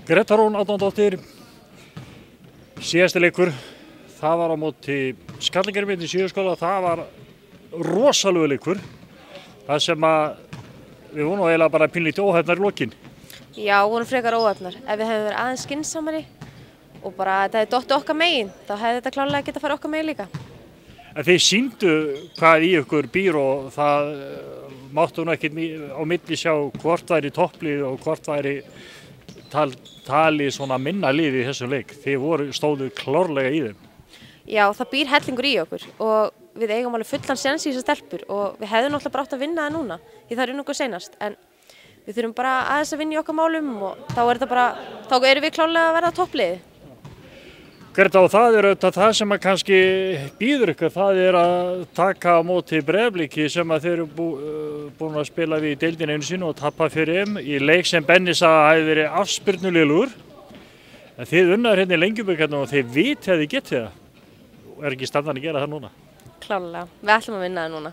Greta Rún Árnadóttir, síðasti leikur, það var á móti Skallingarmynd í Síðuskóla, það var rosalegu leikur, það sem að við vorum eiginlega bara pínlítið óhefnar í lokin. Já, vorum frekar óhefnar. Ef við hefðum verið aðeins skynsamari og bara þetta hefði dottið okkar megin, þá hefði þetta klárlega getað farið okkar megin líka. En þið sýndu hvað í ykkur býr og það máttu nú ekkert á milli sjá hvort væri topplið og hvort væri tali svona minna lið í þessum leik. Þið stóðu klárlega í þeim. Já, það býr hellingur í okkur og við eigum alveg fullan séns í þessar stelpur og við hefðum náttúrulega bara átt að vinna það núna því það er okkur seinast. En við þurfum bara aðeins að vinna í okkar málum og þá erum við klárlega að verða toppliði. Greta, og það er auðvitað það sem að kannski býður ykkur, það er að taka á móti Breiðabliki sem að þeir eru búin að spila við í deildinni einu sinni og tappa fyrir þeim í leik sem Benni sagði að hafi verið afspyrnulegur. En þið unnaður hérna í Lengjubikarnum og þið vitið að þið getið það. Er ekki standan að gera það núna? Klárlega, við ætlum að vinna það núna.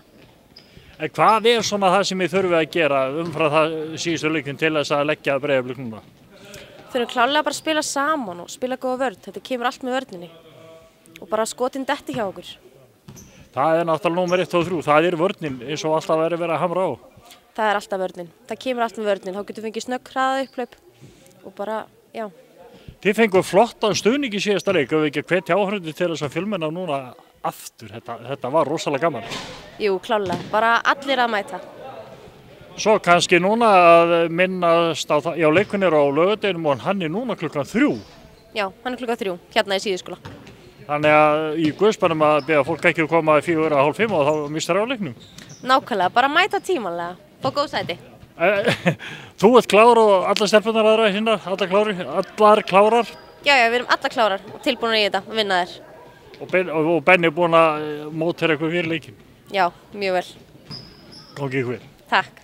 En hvað er svona það sem þið þurfið að gera umfram það síðustu leikum til þess að leggja Breiðablik núna? Við þurfum klárlega bara að spila saman og spila góða vörn. Þetta kemur allt með vörninni og bara skotin detti hjá okkur. Það er náttúrulega númer 1 og 3, það er vörnin eins og alltaf verið að hamra á. Það er alltaf vörnin, það kemur allt með vörnin, þá getum við fengið snögg hraða upphlaup og bara, já. Þið fenguð flottan stuðning í síðasta leik, ef við ekki hvetja áhorfendur til þess að fjölmenna núna aftur, þetta var rosalega gaman. Jú, klárlega, bara allir að mæta. Svo kannski núna að minnast á það, já leikunni er á laugardeginum og hann er núna klukkan 3. Já, hann er klukkan 3, hérna í Síðuskóla. Þannig að í guðspannum að beða fólk ekki að koma 4:30 og þá mistar á leiknum. Nákvæmlega, bara mæta tímanlega, fá góð sæti. Þú ert klár og allar stelpunar aðra hérna, allar klárar? Já, við erum allar klárar og tilbúnar í þetta, að vinna þér. Og Benni er búinn að mótera eitthvað fyrir leikin? Já, mjög vel. Gangi ykkur vel. Takk.